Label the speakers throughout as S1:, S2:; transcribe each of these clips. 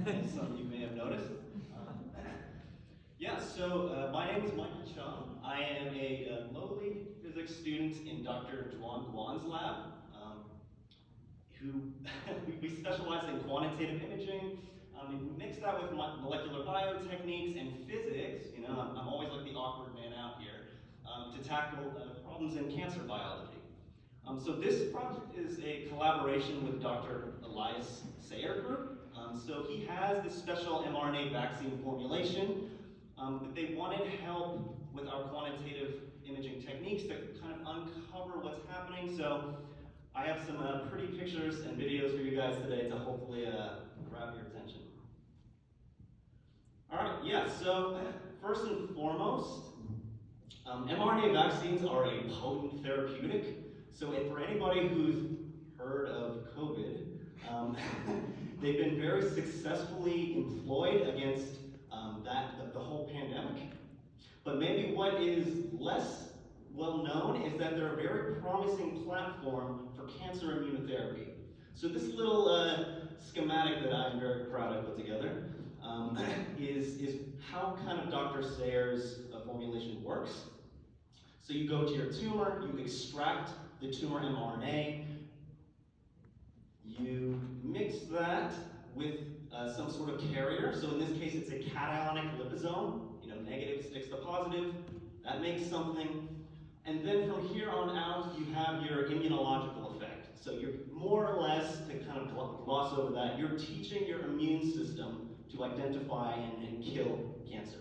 S1: some of you may have noticed. My name is Michael Chung. I am a lowly physics student in Dr. Juan Guan's lab, we specialize in quantitative imaging. We mix that with molecular biotechniques and physics. You know, I'm always like the awkward man out here to tackle problems in cancer biology. So this project is a collaboration with Dr. Elias Sayer group. So he has this special mRNA vaccine formulation, but they wanted help with our quantitative imaging techniques to kind of uncover what's happening. So I have some pretty pictures and videos for you guys today to hopefully grab your attention. All right, so first and foremost, mRNA vaccines are a potent therapeutic. So for anybody who's heard of COVID, they've been very successfully employed against the whole pandemic. But maybe what is less well known is that they're a very promising platform for cancer immunotherapy. So this little schematic that I'm very proud of put together is how kind of Dr. Sayer's formulation works. So you go to your tumor, you extract the tumor mRNA, you mix that with some sort of carrier. So in this case, it's a cationic liposome. You know, negative sticks to positive. That makes something. And then from here on out, you have your immunological effect. So you're more or less, to kind of gloss over that, you're teaching your immune system to identify and kill cancer.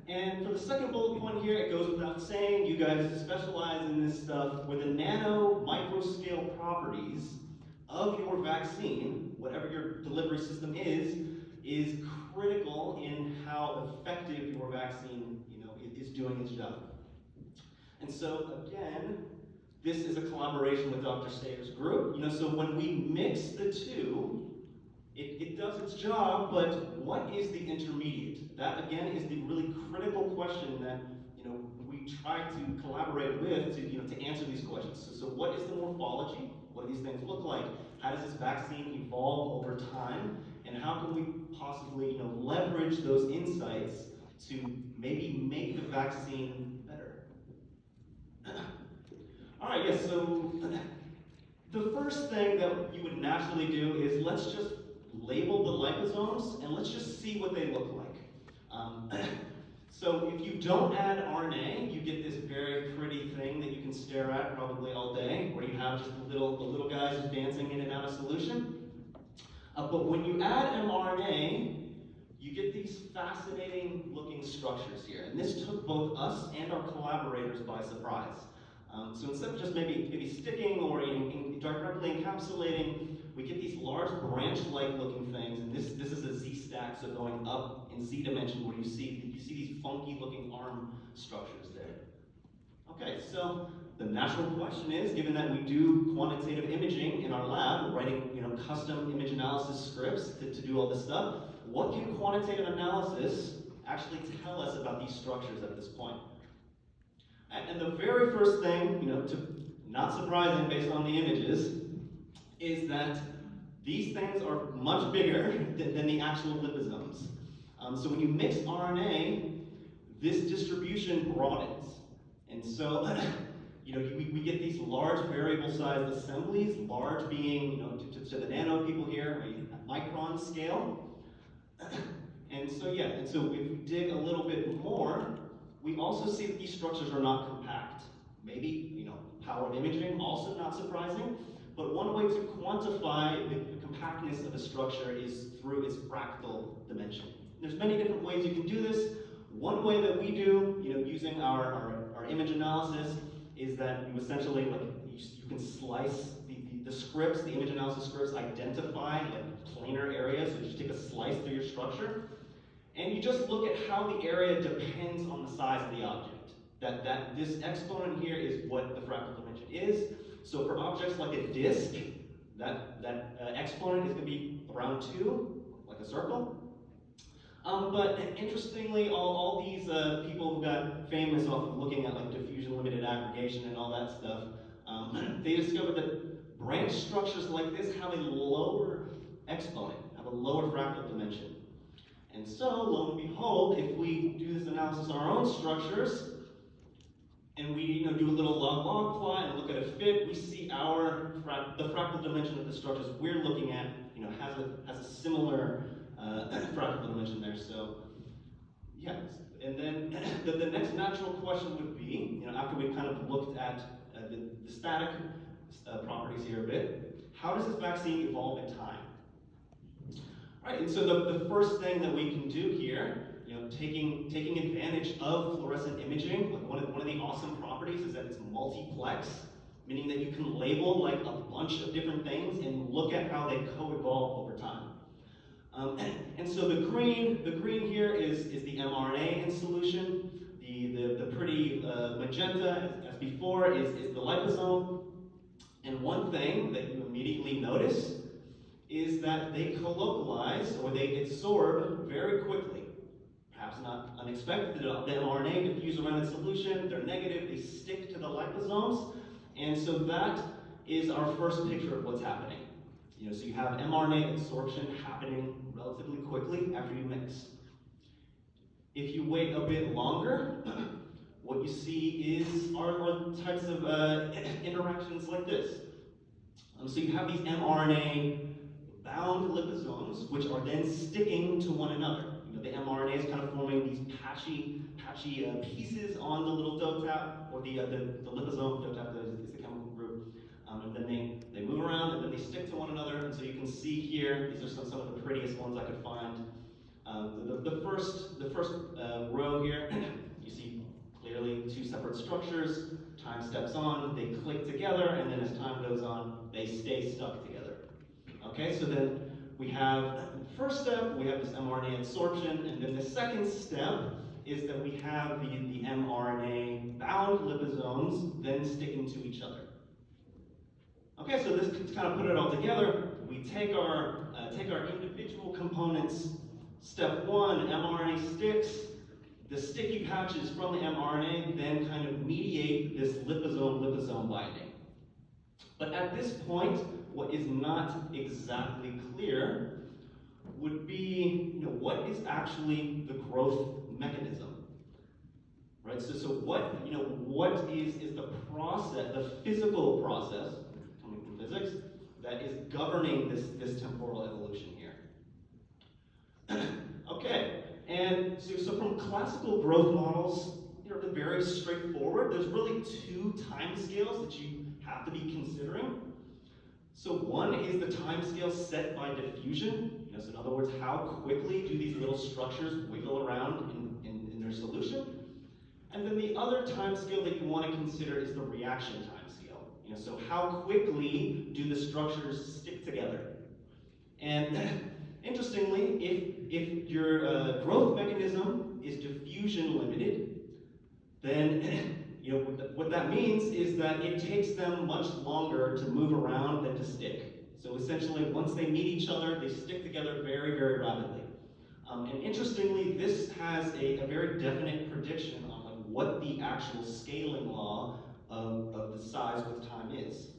S1: And for the second bullet point here, it goes without saying, you guys specialize in this stuff where the nano microscale properties of your vaccine, whatever your delivery system is critical in how effective your vaccine, is doing its job. And so again, this is a collaboration with Dr. Sayer's group. So when we mix the two, it does its job, but what is the intermediate? That again is the really critical question that we try to collaborate with to answer these questions. So what is the morphology? What do these things look like? How does this vaccine evolve over time? And how can we possibly leverage those insights to maybe make the vaccine better? All right, yes, so the first thing that you would naturally do is let's just label the liposomes and let's just see what they look like. So if you don't add RNA, you get this very pretty thing that you can stare at probably all day, where you have just the little guys just dancing in and out of solution. But when you add mRNA, you get these fascinating looking structures here. And this took both us and our collaborators by surprise. So instead of just maybe sticking or directly encapsulating, we get these large branch-like looking things, and this is a Z-stack, so going up in Z dimension where you see these funky looking arm structures there. Okay, so the natural question is, given that we do quantitative imaging in our lab, we're writing custom image analysis scripts to do all this stuff, what can quantitative analysis actually tell us about these structures at this point? And the very first thing, not surprising based on the images, is that these things are much bigger than the actual liposomes. So when you mix RNA, this distribution broadens. And so, we get these large variable-sized assemblies, large being, to the nano people here, micron scale. And so if we dig a little bit more, we also see that these structures are not compact. Maybe, powered imaging, also not surprising. But one way to quantify the compactness of a structure is through its fractal dimension. There's many different ways you can do this. One way that we do, using our image analysis, is that you essentially, you can slice the scripts, the image analysis scripts identify planar areas. So you just take a slice through your structure, and you just look at how the area depends on the size of the object. That this exponent here is what the fractal dimension is. So for objects like a disk, that exponent is going to be around 2, like a circle. But interestingly, all these people who got famous off of looking at diffusion limited aggregation and all that stuff, they discovered that branch structures like this have a lower exponent, have a lower fractal dimension. And so, lo and behold, if we do this analysis on our own structures, and we do a little log-log plot and look at a fit, we see the fractal dimension of the structures we're looking at has a similar fractal dimension there. So, yeah. And then the next natural question would be, after we've kind of looked at the static properties here a bit, how does this vaccine evolve in time? Right, and so the first thing that we can do here, taking advantage of fluorescent imaging, like one of the awesome properties is that it's multiplex, meaning that you can label like a bunch of different things and look at how they co-evolve over time. And so the green here is the mRNA in solution. The pretty magenta, as before, is the liposome. And one thing that you immediately notice is that they colocalize, or they adsorb very quickly. Perhaps not unexpected. The mRNA diffuse around the solution, they're negative, they stick to the liposomes. And so that is our first picture of what's happening. So you have mRNA absorption happening relatively quickly after you mix. If you wait a bit longer, what you see are types of interactions like this. So you have these mRNA-bound liposomes, which are then sticking to one another. The mRNA is kind of forming these patchy pieces on the little DOTAP, or the liposome. DOTAP is the chemical group. And then they move around, and then they stick to one another. And so you can see here, these are some of the prettiest ones I could find. The first row here, you see clearly two separate structures. Time steps on, they click together, and then as time goes on, they stay stuck together. Okay, so then we have the first step, we have this mRNA absorption, and then the second step is that we have the mRNA-bound liposomes then sticking to each other. Okay, so this to kind of put it all together, we take our individual components. Step one, mRNA sticks. The sticky patches from the mRNA then kind of mediate this liposome binding. But at this point, what is not exactly clear would be, what is actually the growth mechanism, right? So what is the process, the physical process, coming from physics, that is governing this temporal evolution here? Okay. And so from classical growth models, they're very straightforward. There's really two time scales that you have to be considering. So one is the time scale set by diffusion. So in other words, how quickly do these little structures wiggle around in their solution? And then the other time scale that you want to consider is the reaction time scale. So how quickly do the structures stick together? And interestingly, if your growth mechanism is diffusion limited, then what that means is that it takes them much longer to move around than to stick. So essentially, once they meet each other, they stick together very, very rapidly. And interestingly, this has a very definite prediction on what the actual scaling law of the size with time is.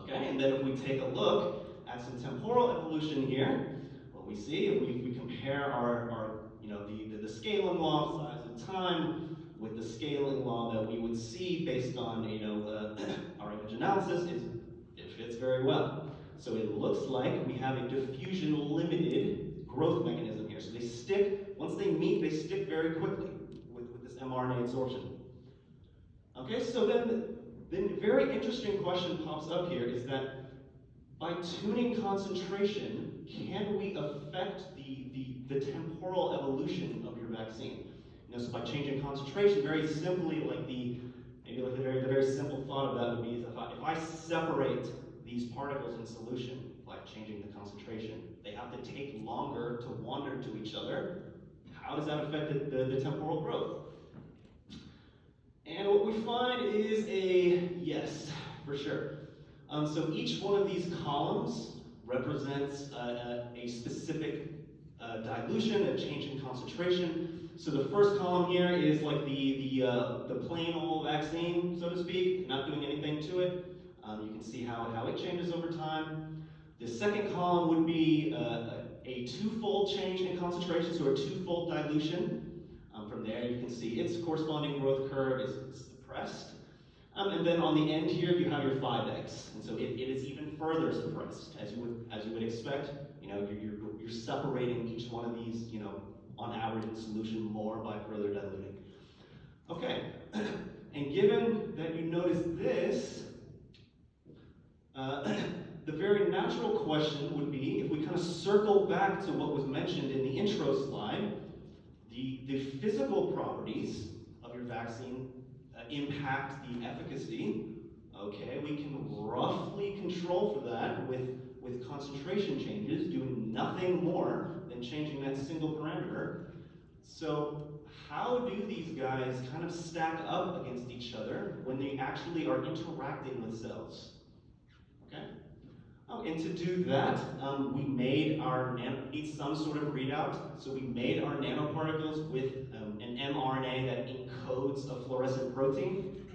S1: Okay, and then if we take a look at some temporal evolution here, what we see, if we compare the scaling law, size of time, with the scaling law that we would see based on our image analysis, it fits very well. So it looks like we have a diffusion limited growth mechanism here. So they stick, once they meet, they stick very quickly with this mRNA absorption. Okay, so then a very interesting question pops up here is that by tuning concentration, can we affect the temporal evolution of your vaccine? So by changing concentration, very simply, the very simple thought of that would be is if I separate these particles in solution by changing the concentration, they have to take longer to wander to each other. How does that affect the temporal growth? And what we find is a yes, for sure. So each one of these columns represents a specific dilution, a change in concentration. So the first column here is like the plain old vaccine, so to speak, not doing anything to it. You can see how it changes over time. The second column would be a concentration, so a twofold dilution. From there, you can see its corresponding growth curve is suppressed. And then on the end here, you have your 5x, and so it is even further suppressed, as you would expect. You know, you're separating each one of these, you know, on average in solution more by further diluting. Okay, and given that you notice this, the very natural question would be, if we kind of circle back to what was mentioned in the intro slide, the physical properties of your vaccine impact the efficacy. Okay, we can roughly control for that with concentration changes, doing nothing more than changing that single parameter. So how do these guys kind of stack up against each other when they actually are interacting with cells? Okay? Oh, and to do that, we made our need some sort of readout. So we made our nanoparticles with an mRNA that encodes a fluorescent protein.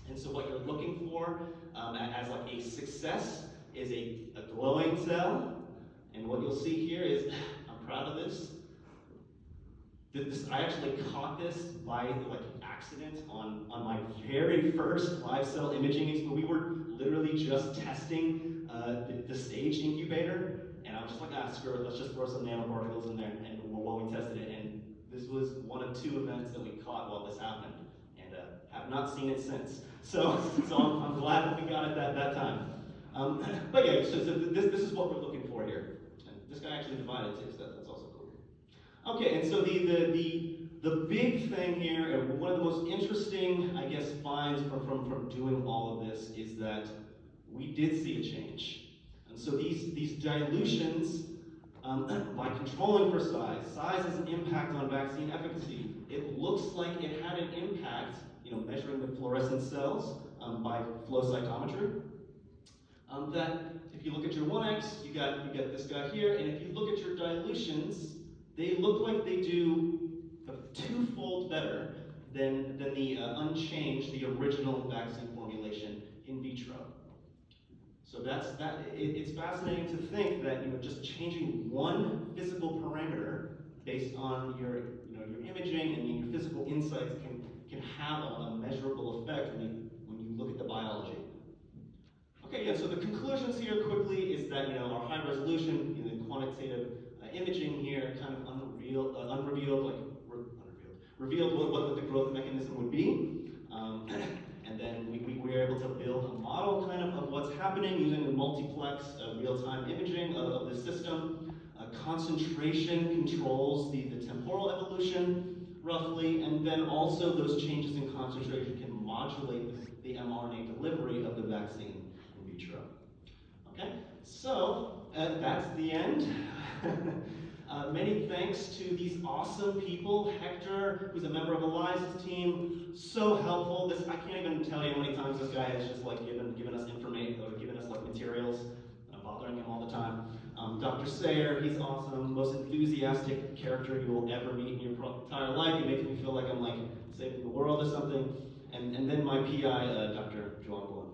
S1: And so what you're looking for as like a success is a glowing cell. And what you'll see here is, I'm proud of this. I actually caught this by like accident on my very first live cell imaging experiment. We were literally just testing the stage incubator, and I was just like, screw it, let's just throw some nanoparticles in there, and while we tested it, and this was one of 2 events that we caught while this happened, and have not seen it since. So I'm glad that we got it that time. But yeah, so this is what we're looking for here. And this guy actually divided too, so that's also cool. Okay, and so the big thing here, and one of the most interesting, I guess, finds from doing all of this is that we did see a change. And so these dilutions, by controlling for size has an impact on vaccine efficacy. It looks like it had an impact, you know, measuring the fluorescent cells by flow cytometry. That if you look at your 1x, you got this guy here, and if you look at your dilutions, they look like they do twofold better than the unchanged, the original vaccine formulation in vitro. So it's fascinating to think that, you know, just changing one physical parameter based on your imaging and your physical insights can have a measurable effect when you look at the biology. Okay, yeah. So the conclusions here quickly is that, you know, our high resolution, you know, quantitative imaging here kind of revealed what the growth mechanism would be. And then we were able to build a model kind of what's happening using the multiplex real-time imaging of the system. Concentration controls the temporal evolution, roughly, and then also those changes in concentration can modulate the mRNA delivery of the vaccine in vitro. Okay, so that's the end. Many thanks to these awesome people. Hector, who's a member of Elias's team, so helpful. I can't even tell you how many times this guy has just like given us information or given us like materials. I'm bothering him all the time. Dr. Sayer, he's awesome. Most enthusiastic character you will ever meet in your entire life. He makes me feel like I'm like saving the world or something. And then my PI, Dr. Joan.